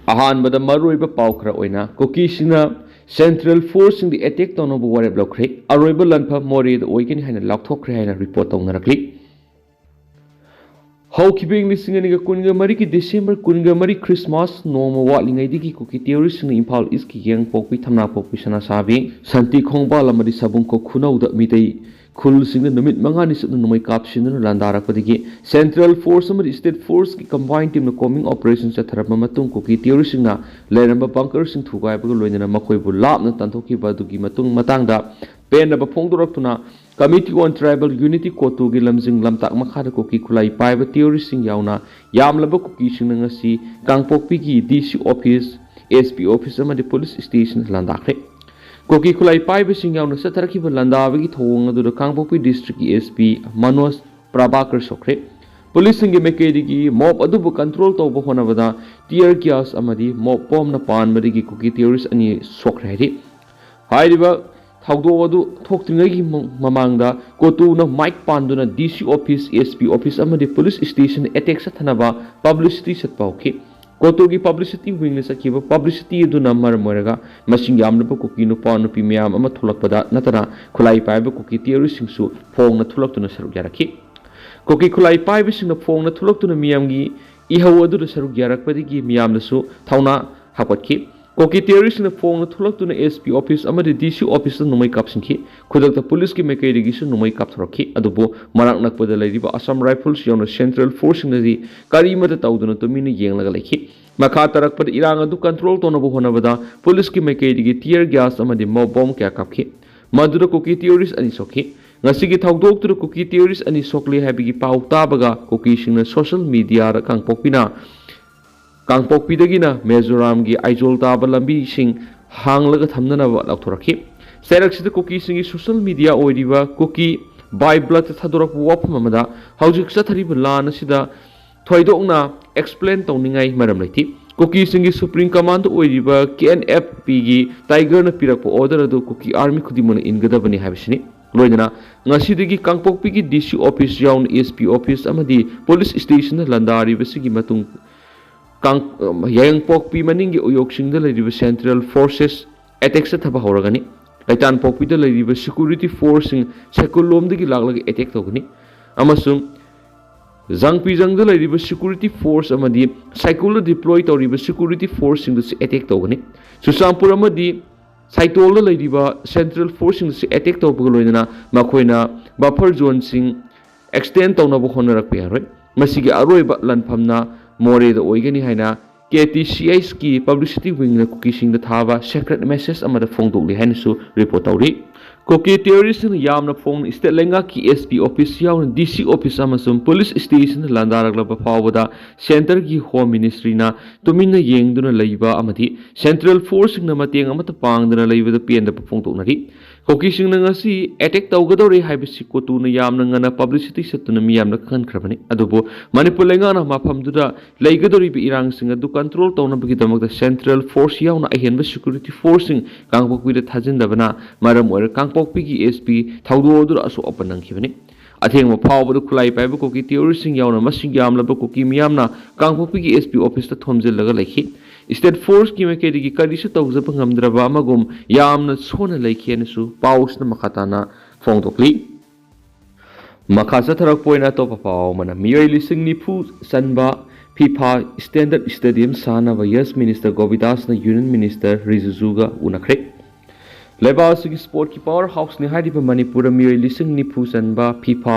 अहानबदा मरुइबा पाउखरा ओइना कुकीसिना central force in the attack तौनब वारेप लौख्रे अरोइबा लनफम मोरेद ओइगनि हाइना लाउथोख्रे हाइना रिपोर्ट तौनरखली हौखिबेंग लिसिंगनिगा कुनगा मरी की डिसेंबर कुनगा मरी क्रिसमस नोम वाटलिंगैदिगी कुकी टेरोरिस्ट इम्फाल ईस्ट की Yangpokpi Thamnapokpi Sanasabi Shanti Khongbal अमदी सबुंग को खुनौदा मितै खुल सिंग नुमित मंगानी सुन नुमै कापसिन लांदारकपदिगी सेंट्रल फोर्स अमदी स्टेट फोर्स की combined team combing operation चथरब मतुंग Kuki टेरोरिस्टना लेरंबा बंकर सिंग थुगाइबग लोइना मखोइबु लापना तंथोखिबा दुगी मतुंग मतंगदा पेनब फोंदोरक्तुना committee on tribal unity COTU की लमजिंग लमताक मखादा कुकी खुलाई पाइब टेरोरिस्ट सिंग यावना यामलब कुकी सिंग ngasi कांगपोकपी की डीसी ऑफिस एसपी ऑफिस अमदी पुलिस स्टेशन लांदाखरे कुकी खुलाई पाइब सिंग यावना सतरखिब लांदाबगी थोंग अदुदा कांगपोकपी डिस्ट्रिक्ट की एसपी मनोज प्रभाकर सोखरे पुलिस सिंग मेकेडी की मॉब अदुबु कंट्रोल तौब होनबदा टियर गैस अमदी मॉब पॉम न पानबदी कुकी टेरोरिस्ट अनि सोखरे हाइदि हाइदिबा थाउदो थोक्त्रिंगैगी ममांगदा कोटूना माइक पांदुना डीसी ऑफिस एसपी ऑफिस अमदी पुलिस स्टेशन अटैक सथनबा पब्लिसिटी सत्पाउखि कोटूगी पब्लिसिटी विंग सखिबा पब्लिसिटी दुना मरमरगा मसिंग यामनबा कुकी नुपा नुपी मयाम अमा थोलकपदा नतना खुलाई पाइबा कुकी टेरोरिस्टसिंगसु फोंगना थुलक्तुना सरुक यारखि कुकी खुलाई पाइबसिंगना फोंगना थुलक्तुना मियामगी इहौ अदुदा सरुक यारकपदिगी मियामनसु थौना हापटखि कोकी टेरोरिस्ट ने फोंग थुलक्तुना एसपी ऑफिस अमदी डीसी ऑफिस नुमै कापसिंखि खुदकता पुलिस की मेकैरिगिसु नुमै कापथरखि अदुबो मराक नकपदा लैरिबा असम राइफल्स यावना सेंट्रल फोर्स नदी करीमदा तौदुना तुमिना येंगलगा लैखि मखा तरकपदा इरांग अदु कंट्रोल तौनबो होनबदा पुलिस की मेकैरिगी टियर गैस अमदी मॉब बॉम्ब क्या कापखि मदुदा कोकी टेरोरिस्ट अनि सोखि ngasi thawdoktu kuki theorist ani sokle habigi pau tabaga kuki singna social media ra kangpokpina kangpokpidagina Mizoram gi aizol taba lambi sing hanglaga thamnana laukhorakhi serak kuki singi social media oiriba kuki by blood thadorak wapam amada haujik sathariba lan asida thoidokna explain tawningai maram leiti kuki singi supreme command oiriba KNFP gi tiger na pirakpo order adu kuki army khudimona ingadabani habisini लोइदना ngasi Kangpokpi की DC office याउन SP office अमदी police station लंदारिबसिगी मतुंग यंगपोकपी मनिंग उयोक्सिंग लैरिब central forces attack थब हौरगनी लैतान पोकपी लैरिब सिक्योरिटी फोर्स सेकुलोमदगी लागलग अटैक तौगनी अमसुंग जंगपीजंग लैरिब सिक्योरिटी फोर्स अमदी साइकोल डिप्लॉय तौरिब सिक्योरिटी फोर्स अटैक तौगनी सुसामपुर अमदी साइटोल लैरिबा सेंट्रल फोर्सिंग से अटैक तौबग लोइना मखोइना बफर जोन सिंग एक्सटेंड तौनब होनरक यारोय मसिगे अरोइबा लनफमना मोरे द ओइगनि हाइना KTCS की पब्लिसिटी विंग कुकी सिंग द थाबा सीक्रेट मैसेज अमदा फोंदोकलि हाइनसु रिपोर्ट तौरी कुकी टेरोरिस्ट यामना फोंग स्टेट लेंगा की एसपी ऑफिस याउन डीसी ऑफिस अमसुम पुलिस स्टेशन लांदारगलब फावदा सेंटर की होम मिनिस्ट्री ना तुमिन येंगदुना लैबा अमदी सेंट्रल फोर्स न मतेंग अमत पांगदना लैबदा पेन द फोंदोकनरी कुकी सिंग ngasi अटैक तौगदौरे हाइबसि कोतुना यामना ngana पब्लिसिटी सतुना मियामना खनख्रबनि अदुबो मणिपुर लेंगाना माफमदुदा लैगदौरि बि इरांग सिंग अदु कंट्रोल तौनबगी दमकदा सेंट्रल फोर्स याउना अहेनबा सिक्योरिटी फोर्स सिंग कांगपोकपीदा थाजिनदबना मरम ओर कांगपोकपी की एसपी थौदोदुरा असु अपनंखिबनि अथेंग फावबदु खुलाई पाइब कुकी टेरोरिस्ट सिंग याउना मसिंग यामलब कुकी मियामना कांगपोकपी की एसपी ऑफिस ता थोमजिलगा लैखि स्टेट फोर्स की मेकेडी की करिसु तौजब ngamdraba amagum yamna sona laikhenasu pausna makhatana phongdokli makhasa tharak poina to papaw mana miyoi lising ni phu sanba FIFA standard stadium sana va yes minister govidas na union minister rizuzuga unakhre Lebanon sport की power house ने हाइदिबा मणिपुर मियोय लिसिंग निफु सनबा FIFA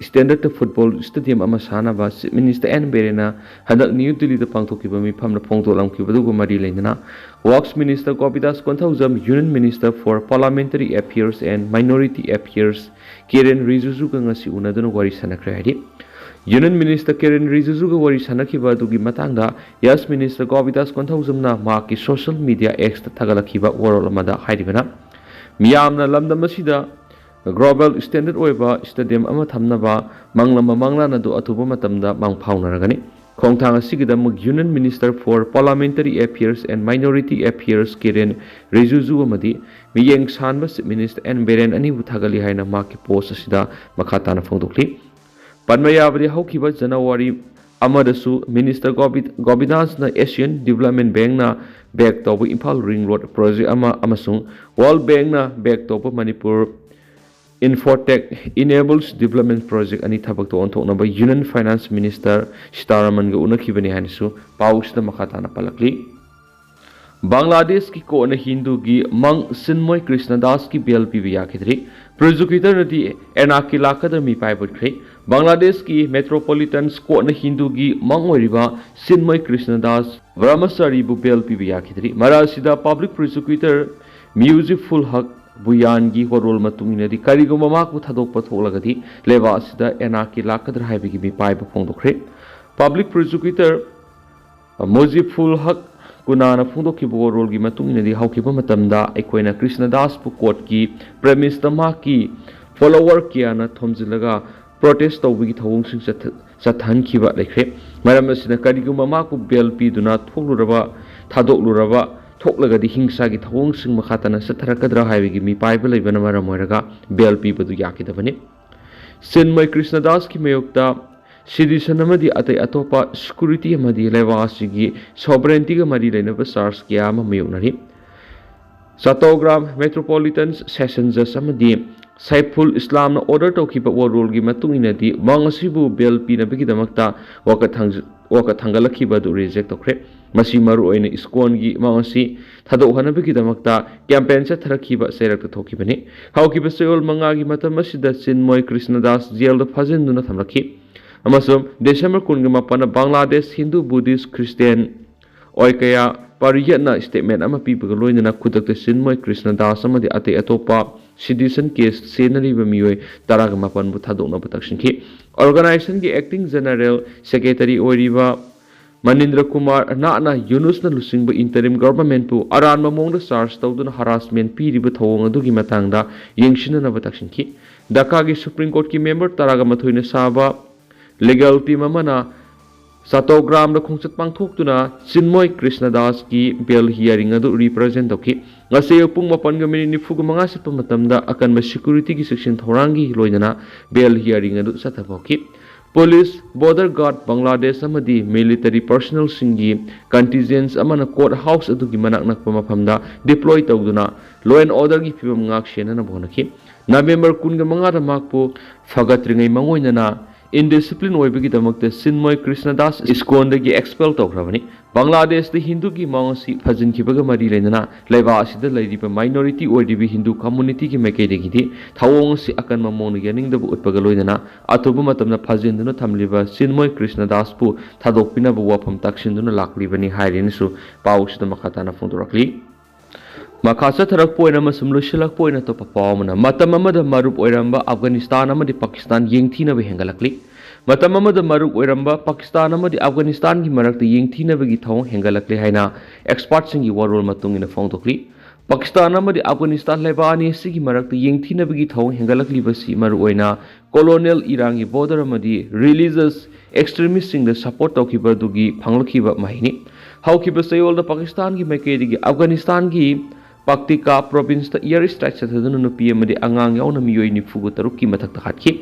standard football stadium अमा सानाबा minister N बेरेना हदक न्यू दिल्ली द पांगथोकिबा मिफमना फोंगथोलांखिबदुगु मरी लेना works minister Gopidas Konthoujam union minister for parliamentary affairs and minority affairs Kiren रिजुजुगा ngasi unaduna wari sanakre हाइदि यूनियन मिनिस्टर केरेन रिजुजुगा वरी सनखिबदुगी मतंगदा यस मिनिस्टर गोपिदास कोंथौजमना माकी सोशल मीडिया एक्स थगलखिबा वरोल अमदा हाइदिबना मियामना लमदम असिदा ग्लोबल स्टैंडर्ड ओइबा स्टेडियम अमा थमनबा मंगलम मंगलाना दु अथुबा मतमदा मांगफाउनरगनि खोंथांग असिगिदम union minister for parliamentary affairs and minority affairs Kiren Rijiju अमदी मियेंग सानबा मिनिस्टर एन बेरेन अनि बुथागली हाइना माकी पोस्ट असिदा मखाताना फोंदोकली पन्मयाबदि हौखिबा जनवरी अमदसु मिनिस्टर गोबिदासना एशियन डेवलपमेंट बैंकना बैक तौब Imphal ring road project world बैंकना बैक तौब Manipur infotech enables development project अनि थबक तो ओंथोकनब यूनियन फाइनेंस मिनिस्टर सीतारमन ग उनखिबनि हानिसु पाउसना मखाताना पलकली बांग्लादेश की कोन हिंदू की मंग सिन्मय कृष्णदास की बेल पीबी याखिद्री प्रोसिक्यूटर नदी एनाकी लाखदर मी पाइबुट्रे बांग्लादेश की मेट्रोपॉलिटन कोन हिंदू की मंग ओरिबा सिन्मय कृष्णदास ब्रह्मचारी बु बेल पीबी याखिद्री मरासिदा पब्लिक प्रोसिक्यूटर म्यूजिकफुल हक बुयान की होरोल मतुंगिनदी करिगुम माकु थादोक पथोलगदी लेवासिदा एनाकी लाखदर हाइबिगी मी पाइब फोंदोख्रे पब्लिक प्रोसिक्यूटर मुजिबफुल हक कुनाना फोंदोखिबो रोल की मतुंगिनदी हाउखिबो मतमदा अखोइना कृष्णदास पु कोर्ट की प्रेमिस तमा की फॉलोवर कियाना थोमजिलगा प्रोटेस्ट तौबगी थवंगसिंग चथानखिबा लेख्रे मरम असिना करिगुम माकु बेल पीदुना थोलुरबा थादोकलुरबा थोकलगदी हिंसा की थवंगसिंग मखातना सथरकदरा हाइबगी मी पाइब लेबना मरम ओइरगा बेल पीबदु याकिदबने सिन्मय कृष्णदास की मयोक्ता सिडिशन अतई अतोपा सिक्यूरिटी लेवासी सोवरेंटी मरी लेनब चार्ज क्या मायोनरी चट्टोग्राम मेट्रोपॉलिटन सेशन जज सैफुल इस्लाम ऑर्डर तौखिब वरोल की मंगसिबु बेल पीनबगीदमक्ता वाकत थांगलखिबदु रिजेक्ट तौख्रे मसी मरुओइना इस्कॉन की मंगसी थादोहनबगीदमक्ता कैंपेन चथरखिब सेरक थोखिबने हाउखिब चयोल मंगागी मतम असिदा चिन्मय कृष्णदास जेल फजिंदुना थमलखि December 18 Bangladesh Hindu Buddhist Christian ओइकया परियतना स्टेटमेंट पीबग लोइनना खुदक चिन्मय कृष्णदास अतई अतोपा सिडिशन केस सेनरीब मियोय 19 बु थादोनब तक्सिंखि ऑर्गेनाइजेशन की एक्टिंग जनरल सेक्रेटरी ओइरिबा मनिंद्र कुमार नाना यूनुसना लुसिंग इंटरिम गवर्नमेंट पु अरान मोंग चार्ज तौदुना हरासमेंट पीरिब थवंग अदुगी मतंगदा यंगसिननब तक्सिंखि ढाका की सुप्रीम कोर्ट की मेंबर 19 साबा लीगल टीम चट्टोग्राम खोंचत पांथोक्तुना चिन्मय कृष्णदास की बेल हियरिंग अदु रिप्रेजेंट तौखि पुंग 4:45 सेप मतमदा अकनब सिक्यूरिटी की सेक्शन थौरांगी लोइना बेल हियरिंग अदु चथबोखि police border guard Bangladesh military personnel सिंगी कंटिजेंस कोर्ट हाउस अदुगी मनाक नक्प मफमदा डिप्लॉय तौदुना लॉ एंड ऑर्डर की फिबम ngak shenana bonaki नवेंबर 15 माकपो फगत्रिंगै मंगोइनना इनडिसिप्लिन होइबगीदमक्ते चिन्मय कृष्णदास इस्कॉनदगी एक्सपेल तौख्रबनी बांग्लादेश हिंदू की मांगसी फजिनखिबग मरी लेना लेबा असिदा लैरिबा माइनॉरिटी ओइरिबि हिंदू कम्युनिटी की मैकेदगी थवोंगसी अकन ममोन यनिंगदबु उतपग लोइना अतुबु मतमना फजिनदुना थमलिबा चिन्मय कृष्णदास पु थादोकपिनबु वाफम तक्सिनदुना लाक्लिबनी हाइरेनसु पाउसदा मखाताना फोंदोरक्ली मखासा थरक पोइना मसम लुशिलक पोइना तो पावमना मतम अमद मरुप ओइरंबा अफगानिस्तान अमदि पाकिस्तान येंगथीनब हेंगलकली मतम अमद मरुप ओइरंबा पाकिस्तान अमदि अफगानिस्तान की मरक्त येंगथीनबगी थौ हेंगलकली हाइना एक्सपर्ट सिंगी वरोल मतुंगिना फोंदोक्ली पाकिस्तान अमदि अफगानिस्तान लेबानी सिगी मरक्त येंगथीनबगी थौ हेंगलकलीबसी मरु ओइना कोलोनियल इरांगी बॉर्डर अमदि रिलीजियस एक्सट्रीमिस्ट सिंग सपोर्ट तौखिबदुगी फंगलखिबा महिनी हौखिबा सयोल पाकिस्तान की मैकेदगी अफगानिस्तान की पक्तिका प्रोविंस इयर स्ट्राइक चथदुना नुपी अमदि अंगांग यावना मियोय 93 की मथक हाटखि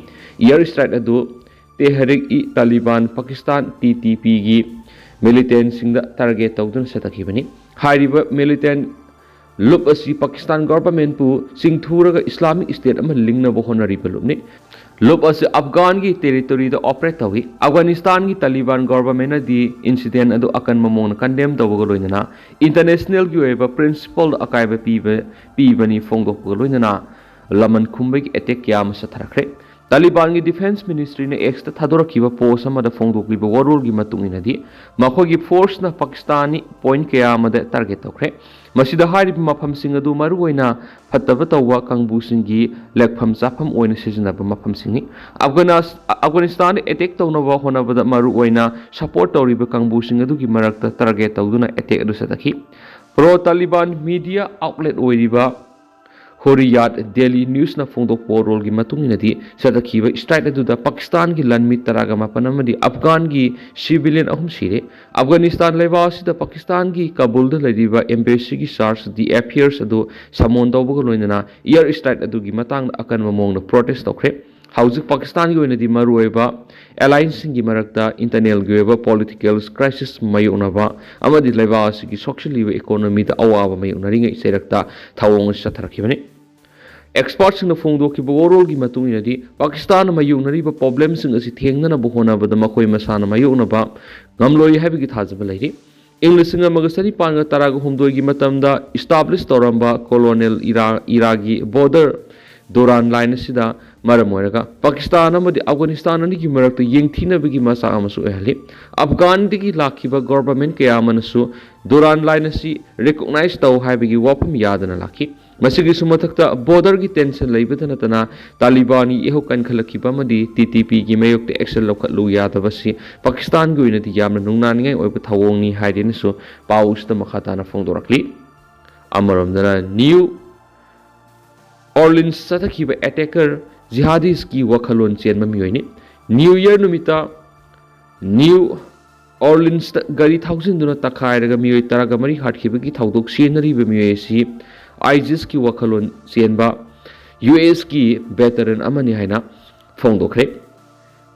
इयर स्ट्राइक अदु तेहरिक इ तालिबान पाकिस्तान TTP की मिलिटेंट सिंग टारगेट तौदुना सतखिबनी हाइरिबा मिलिटेंट लुप असी पाकिस्तान गवर्नमेंट पु सिंगथुरगा इस्लामिक स्टेट अमा लिंगनबो होनरिबा लुपनि लुप असी अफगान की टेरिटोरी द ऑपरेट तौगी अफगानिस्तान की तालिबान गवर्नमेंट दी इंसिडेंट अदु अकन ममोन कंडेम तौबगा लोइनना इंटरनेशनल की ओइबा प्रिंसिपल अकाइबा पीबनी फोंगदोकगा लोइनना लमन खुंबगी अटैक क्या सथरखरे तालिबान की डिफेंस मिनिस्ट्री ने एक्स थादोरखिबा पोस्ट अमदा फोंगदोकलिबा वरोल की मतुंगिनदी मखोगी फोर्स ना पाकिस्तानी पॉइंट क्या अमदा टारगेट तौखरे मसिदा हारिब मफमसिंग अदु मरुओइना फत्तब तौवा कांगबुसिंगी लेखफम चाफम ओइना सिजनब मफमसिंगी अफगानिस्तान अटैक तौनबा होनबदा मरुओइना सपोर्ट तौरिबा कांगबुसिंग अदुगी मरक्ता टारगेट तौदुना अटैक अदु सतखि प्रो तालिबान मीडिया आउटलेट ओइरिबा होरियात डेली न्यूज ना फोंदोकपो रोल की मतुंगिनदी सदखिबा स्ट्राइक अदुदा पाकिस्तान की लनमी 15 अफगान की सिविलियन अहम सिरे अफगानिस्तान लेबासिदा पाकिस्तान की काबुल द लैरिबा एम्बेसी की चार्ज दी अफेयर्स अदु समोन तौबगा लोइनना एयर स्ट्राइक अदुगी मतंग अकन ममोंग प्रोटेस्ट तौखरे हाउजिक पाकिस्तान की ओइनदी मरुओइबा alliance gi marakta internal gi political crisis mayunaba amadi leba asigi socially economy da awaba mayunaringa iserakta thawong satharakibani experts in the Fondo Kiborol Gimatunadi, Pakistan Mayunari problems in the Sitangana Buhona, but the Makoi Masana Mayunaba, Gamloy Habit has a lady. English singer Magasari Panga Tarago Humdo Gimatamda, established Toramba, colonial Iraqi border, Doran line Sida, Maramoraga, Pakistan, Afghanistan, and Gimarak, the Ying Tina Bigimasa Amasu Ehli, Afghan Digi Lakiba government Kayamanasu, Doran line recognized Tau Habigi Wapum Yadan Laki. Masigi sumathakta border gi tension leibata natana Talibani eho kan khalakhiba madi TTP gi mayok te action lokhatlu yadabasi Pakistan gi oinati yamna nungnani oiba thawongni haidin so paus ta makhata na phongdorakli amaramdana New Orleans satakhiba attacker jihadis ki wakhalon chenma miyoini New Year numita New Orleans gari thousand duna takhairaga miyoy taraga mari hatkhiba gi thawdok senari be miyoy si ISIS ki wakalon sienba US ki veteran amani haina phongdokre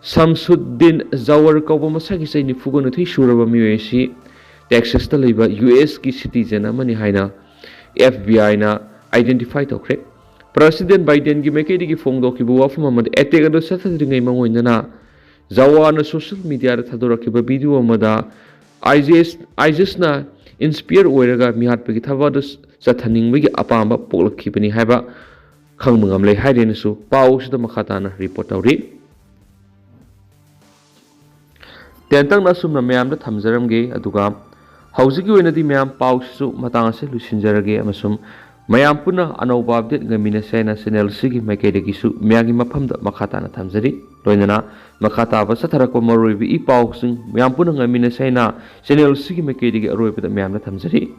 Samsuddin Zawar kauba masagi sai ni fugona thi suraba miwesi Texas ta leiba US ki citizen amani haina FBI na identify tokre President Biden gi mekedi ki phongdoki bu wafum amad attack ado sathadringai mangoinana Zawar na social media ra thadoraki ba video amada ISIS na inspire oiraga mihat pegi thabada sathaning begi apamba polakhibani haiba khangmangam lei haidene su pausida makhatana report tawri tentang na sumna mayam da thamjaramge aduga haujigi oinadi mayam pausu matang se lusinjarage amasum mayam puna anoba update ngamina sena channel sigi maikedegi su myagi maphamda makhatana thamjari loinana makhata ba satharakwa maroi bi i pausing mayam puna ngamina sena channel sigi maikedegi aroi da mayam da thamjari